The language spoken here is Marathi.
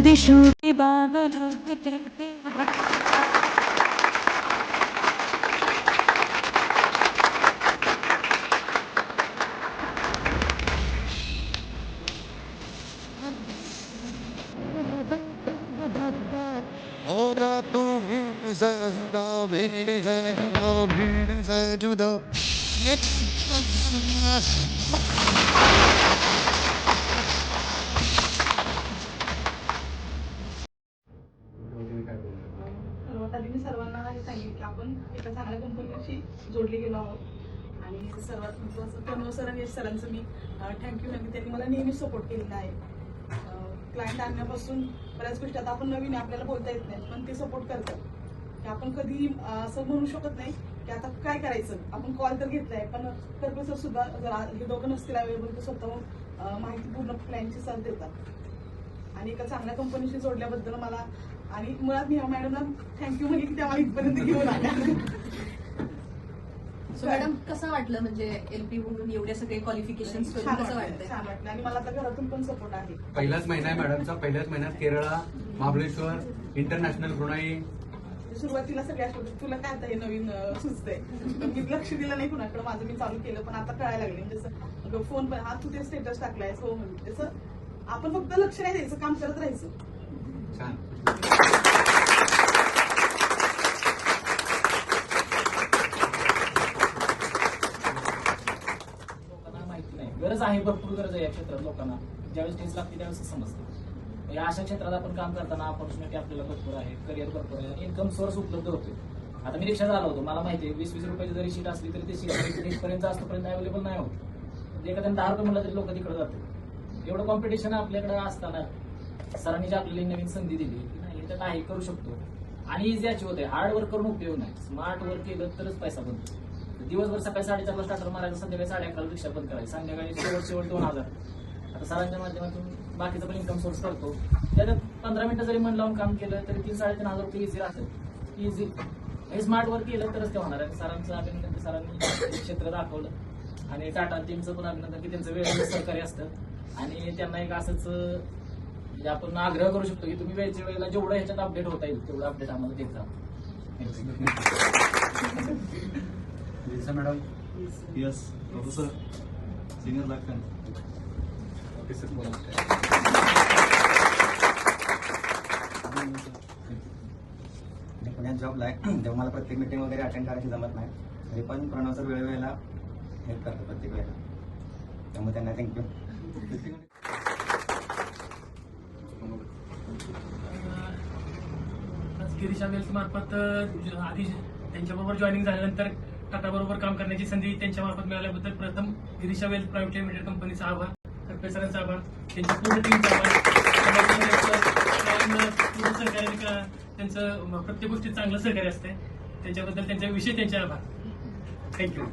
दिशों के बादल सर्वात आधी मी सर्वांना हे सांगेन की आपण एका चांगल्या कंपनीशी जोडले गेलो आहोत आणि सर्वात महत्त्वाचं तन्मय सर आणि यश सरांचं मी थँक्यू नक्की. त्यांनी मला नेहमी सपोर्ट केलेला आहे. क्लायंट आणण्यापासून बऱ्याच गोष्टी आता आपण नवीन आहे, आपल्याला बोलता येत नाही, पण ते सपोर्ट करतात की आपण कधी असं म्हणू शकत नाही की आता काय करायचं. आपण कॉल तर घेतलाय, पण तन्मय सर सुद्धा जर हे दोघं नसतील अवेलेबल तर स्वतःहून माहिती पूर्ण क्लायंटची साथ देतात आणि एका चांगल्या कंपनीशी जोडल्याबद्दल मला आणि मुळात मी मॅडमला थँक्यू म्हणजे की त्या मला इथपर्यंत घेऊन आल्या. सो मॅडम कसं वाटलं म्हणजे एलपी म्हणून एवढे सगळे क्वालिफिकेशन छान वाटलं आणि मला आता घरातून पण सपोर्ट आहे. पहिलाच महिना आहे मॅडमचा. पहिल्याच महिन्यात केरळा, महाबळेश्वर, इंटरनॅशनल ब्रुनाई. सुरुवातीला सगळ्या तुला काय आता हे नवीन सुचतंय, पण मी लक्ष दिलं नाही कुणाकडे. माझं मी चालू केलं, पण आता कळायला लागले. जसं फोन पण हा तू ते स्टेटस टाकलाय हो म्हणजे तसं आपण फक्त लक्ष नाही द्यायचं, काम करत राहायचं. छान. लोकांना माहिती नाही, गरज आहे, भरपूर गरज आहे या क्षेत्रात. लोकांना ज्यावेळेस टेस्ट लागते त्यावेळेस समजतं. या अशा क्षेत्रात आपण काम करताना ऑपॉर्च्युनिटी आपल्याला भरपूर आहे, करिअर भरपूर आहे, इन्कम सोर्स उपलब्ध होते. आता मी रिक्षात आलो होतो, मला माहिती आहे 20-20 रुपयाची जरी शीट असली तरी ते शीट इथपर्यंत असतोपर्यंत अवेलेबल नाही होत. एखाद्याने 10 रुपये म्हणलं तरी लोक तिकडे जातात. एवढं कॉम्पिटिशन आपल्याकडे असताना सरांनी जी आपल्याला नवीन संधी दिली की नाही याच्यात आहे, करू शकतो आणि इझी अचीव होते. हार्ड वर्क करून उपयोग नाही, स्मार्ट वर्क केलं तरच पैसा बनतो. दिवसभर सकाळी 4:30ला स्टार्टर मारायचं, संध्याकाळी 11:30ला रिक्षा बंद करायची, संध्याकाळी शेवट 2000. आता सरांच्या माध्यमातून बाकीचा पण इन्कम सोर्स करतो. त्याच्यात 15 मिनिटं जरी मन लावून काम केलं तरी 3-3.5 हजार रुपये इझी राहतात. इझी हे स्मार्ट वर्क केलं तरच ते होणार आहे. सरांचं अभिनंदन, सरांनी क्षेत्र दाखवलं आणि टाटा टीमचं पण अभिनंदन की त्यांचं वेळेवर सहकार्य असतं आणि त्यांना एक असंच म्हणजे आपण आग्रह करू शकतो की तुम्ही वेळच्या वेळेला जेवढं ह्याच्यात अपडेट होता येईल तेवढं अपडेट आम्हाला देत राहा. मॅडम. यस प्रोफेसर सिनियर लागतात. पुण्यात जॉबला आहे, तेव्हा मला प्रत्येक मीटिंग वगैरे अटेंड करायची जमत नाही, तरी पण प्रणवचं वेळेवेळेला हेल्प करतो प्रत्येक वेळेला, त्यामुळे त्यांना थँक्यू. गिरीशा वेल्स मार्फत आधी त्यांच्याबरोबर जॉईनिंग झाल्यानंतर टाटा बरोबर काम करण्याची संधी त्यांच्या मार्फत मिळाल्याबद्दल प्रथम गिरीशा वेल्स प्रायव्हेट लिमिटेड कंपनीचा आभार, तर्फे सरांचा आभार, त्यांच्या पूर्ण टीमचा आभार, पूर्ण सहकार्य, त्यांचं प्रत्येक गोष्टीत चांगलं सहकार्य असते, त्याच्याबद्दल त्यांच्या विशेष त्यांचे आभार. थँक्यू.